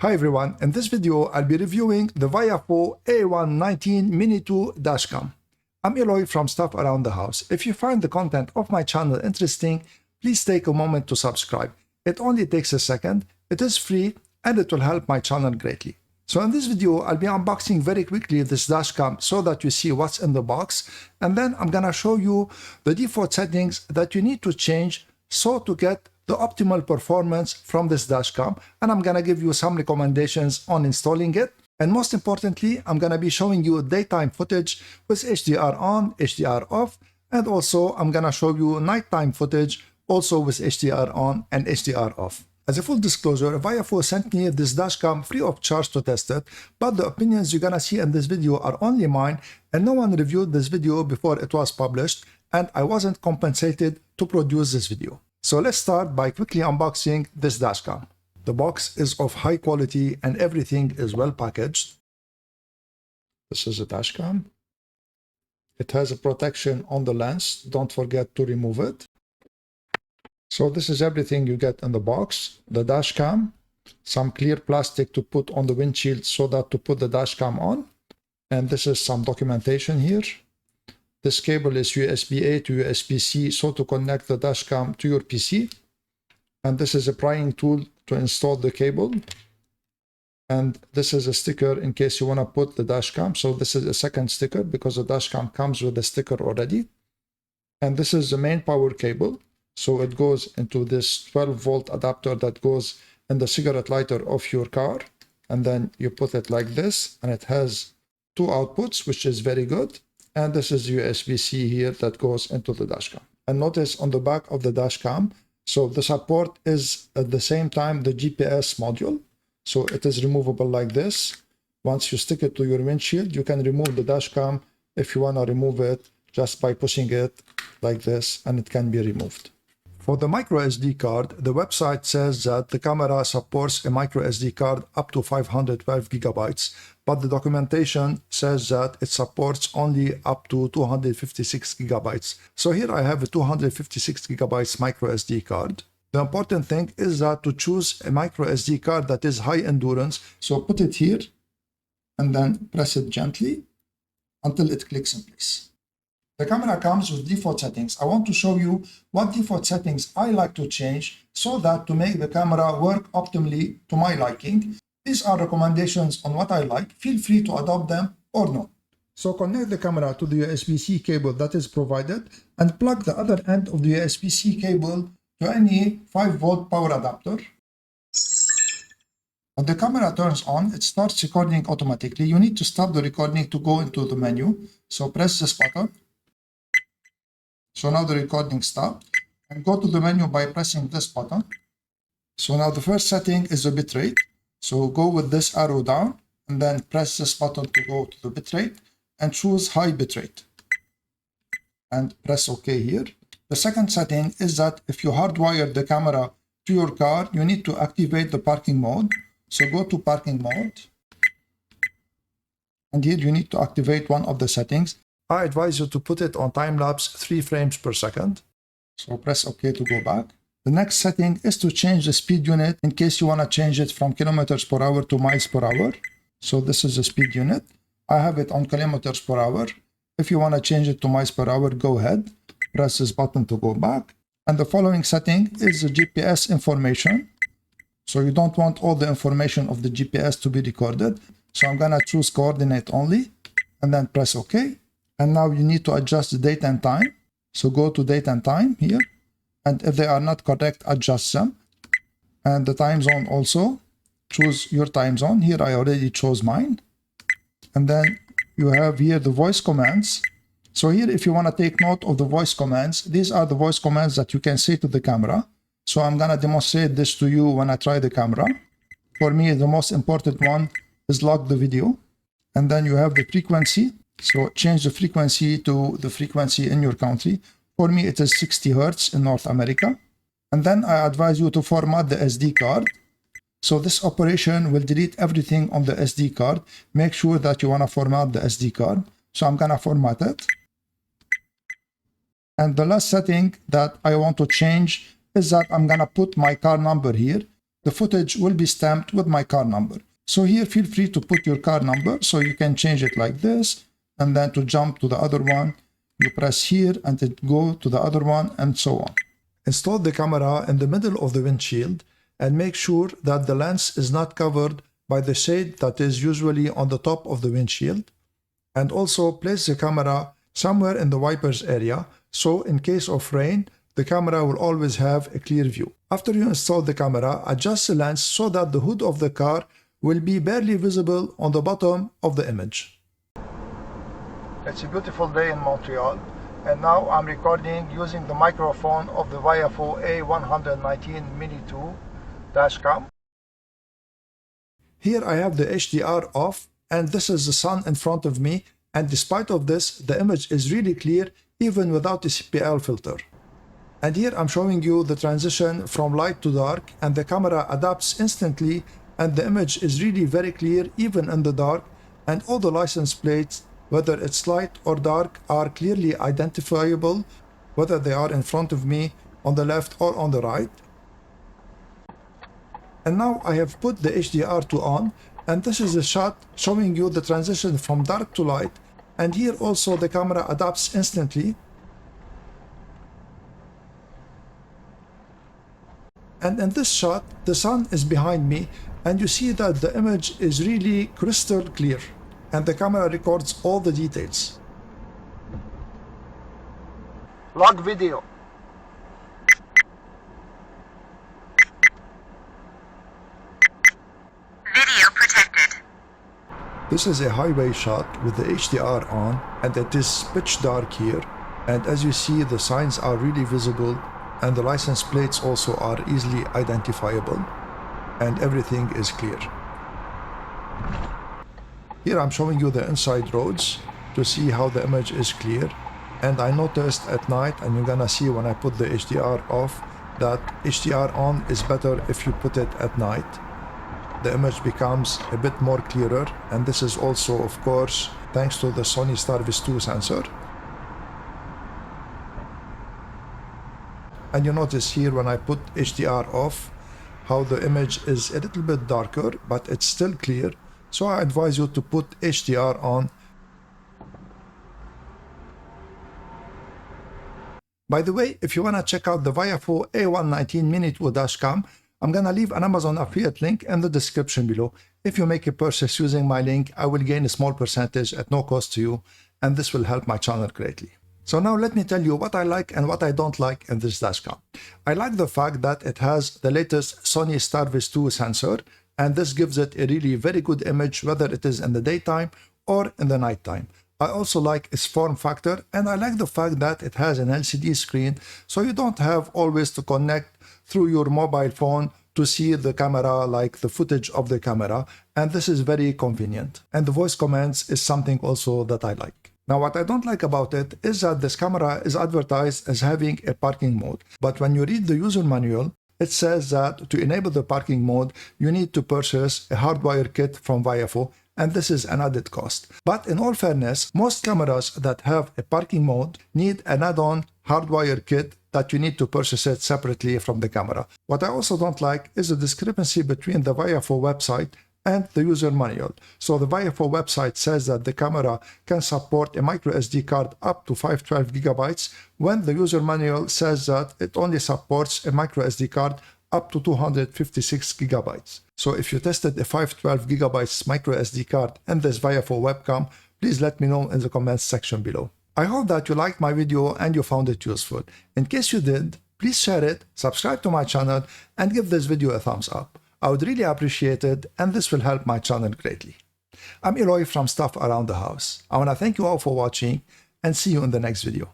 Hi everyone, in this video I'll be reviewing the VIOFO A119 Mini 2 Dashcam. I'm Eloy from Stuff Around the House. If you find the content of my channel interesting, please take a moment to subscribe. It only takes a second, it is free, and it will help my channel greatly. So in this video I'll be unboxing very quickly this dashcam so that you see what's in the box, and then I'm gonna show you the default settings that you need to change so to get the optimal performance from this dashcam, and I'm gonna give you some recommendations on installing it. And most importantly, I'm gonna be showing you daytime footage with HDR on, HDR off, and also I'm gonna show you nighttime footage also with HDR on and HDR off. As a full disclosure, VIOFO sent me this dashcam free of charge to test it, but the opinions you're gonna see in this video are only mine, and no one reviewed this video before it was published, and I wasn't compensated to produce this video. So let's start by quickly unboxing this dashcam. The box is of high quality and everything is well packaged. This is a dashcam. It has a protection on the lens. Don't forget to remove it. So this is everything you get in the box. The dashcam, some clear plastic to put on the windshield so that to put the dashcam on. And this is some documentation here. This cable is USB-A to USB-C, so to connect the dashcam to your PC. And this is a prying tool to install the cable. And this is a sticker in case you want to put the dashcam. So this is a second sticker because the dashcam comes with a sticker already. And this is the main power cable. So it goes into this 12-volt adapter that goes in the cigarette lighter of your car. And then you put it like this, and it has two outputs, which is very good. And this is USB-C here that goes into the dashcam. And notice on the back of the dashcam, so the support is at the same time the GPS module. So it is removable like this. Once you stick it to your windshield, you can remove the dashcam if you want to remove it just by pushing it like this, and it can be removed. For the micro SD card, the website says that the camera supports a micro SD card up to 512 gigabytes, but the documentation says that it supports only up to 256 gigabytes. So here I have a 256 gigabytes micro SD card. The important thing is that to choose a micro SD card that is high endurance, so put it here and then press it gently until it clicks in place. The camera comes with default settings. I want to show you what default settings I like to change so that to make the camera work optimally to my liking. These are recommendations on what I like. Feel free to adopt them or not. So connect the camera to the USB-C cable that is provided and plug the other end of the USB-C cable to any 5-volt power adapter. When the camera turns on, it starts recording automatically. You need to stop the recording to go into the menu. So press this button. So now the recording stopped, and go to the menu by pressing this button. So now the first setting is the bitrate. So go with this arrow down and then press this button to go to the bitrate and choose high bitrate. And press OK here. The second setting is that if you hardwire the camera to your car, you need to activate the parking mode. So go to parking mode. And here you need to activate one of the settings. I advise you to put it on time-lapse 3 frames per second. So press OK to go back. The next setting is to change the speed unit in case you want to change it from kilometers per hour to miles per hour. So this is the speed unit. I have it on kilometers per hour. If you want to change it to miles per hour, go ahead. Press this button to go back. And the following setting is the GPS information. So you don't want all the information of the GPS to be recorded. So I'm going to choose coordinate only and then press OK. And now you need to adjust the date and time. So go to date and time here. And if they are not correct, adjust them. And the time zone also. Choose your time zone. Here I already chose mine. And then you have here the voice commands. So here if you want to take note of the voice commands, these are the voice commands that you can say to the camera. So I'm going to demonstrate this to you when I try the camera. For me, the most important one is lock the video. And then you have the frequency. So change the frequency to the frequency in your country. For me, it is 60 Hertz in North America. And then I advise you to format the SD card. So this operation will delete everything on the SD card. Make sure that you want to format the SD card. So I'm going to format it. And the last setting that I want to change is that I'm going to put my car number here. the footage will be stamped with my car number. So here, feel free to put your car number, so you can change it like this, and then to jump to the other one, you press here and it go to the other one, and so on. Install the camera in the middle of the windshield and make sure that the lens is not covered by the shade that is usually on the top of the windshield. And also place the camera somewhere in the wipers area, so in case of rain, the camera will always have a clear view. After you install the camera, adjust the lens so that the hood of the car will be barely visible on the bottom of the image. It's a beautiful day in Montreal, and now I'm recording using the microphone of the VIOFO A119 Mini 2 Dashcam. Here I have the HDR off, and this is the sun in front of me, and despite of this, the image is really clear even without the CPL filter. And here I'm showing you the transition from light to dark, and the camera adapts instantly, and the image is really very clear even in the dark, and all the license plates, whether it's light or dark, are clearly identifiable, whether they are in front of me, on the left or on the right. And now I have put the HDR2 on, and this is a shot showing you the transition from dark to light, and here also the camera adapts instantly. And in this shot, the sun is behind me, and you see that the image is really crystal clear, and the camera records all the details. Log video. Video protected. This is a highway shot with the HDR on, and it is pitch dark here, and as you see, the signs are really visible, and the license plates also are easily identifiable, and everything is clear. Here I'm showing you the inside roads to see how the image is clear, and I noticed at night, and you're gonna see when I put the HDR off, that HDR on is better if you put it at night. The image becomes a bit more clearer, and this is also, of course, thanks to the Sony Starvis 2 sensor. And you notice here when I put HDR off, how the image is a little bit darker, but it's still clear. So I advise you to put HDR on. By the way, if you want to check out the VIOFO A119 Mini 2 Dashcam, I'm gonna leave an Amazon affiliate link in the description below. If you make a purchase using my link, I will gain a small percentage at no cost to you, and this will help my channel greatly. So now let me tell you what I like and what I don't like in this dashcam. I like the fact that it has the latest Sony Starvis 2 sensor, and this gives it a really very good image whether it is in the daytime or in the nighttime. I also like its form factor, and I like the fact that it has an LCD screen, so you don't have always to connect through your mobile phone to see the camera, like the footage of the camera, and this is very convenient. And the voice commands is something also that I like. Now, what I don't like about it is that this camera is advertised as having a parking mode, but when you read the user manual, it says that to enable the parking mode, you need to purchase a hardwire kit from VIOFO, and this is an added cost. But in all fairness, most cameras that have a parking mode need an add-on hardwire kit that you need to purchase it separately from the camera. What I also don't like is the discrepancy between the VIOFO website and the user manual. So the VIOFO website says that the camera can support a micro SD card up to 512 gigabytes, when the user manual says that it only supports a micro SD card up to 256 gigabytes. So if you tested a 512 gigabytes micro SD card in this VIOFO webcam, please let me know in the comments section below. I hope that you liked my video and you found it useful. In case you did, please share it, subscribe to my channel, and give this video a thumbs up. I would really appreciate it, and this will help my channel greatly. I'm Eloy from Stuff Around the House. I want to thank you all for watching, and see you in the next video.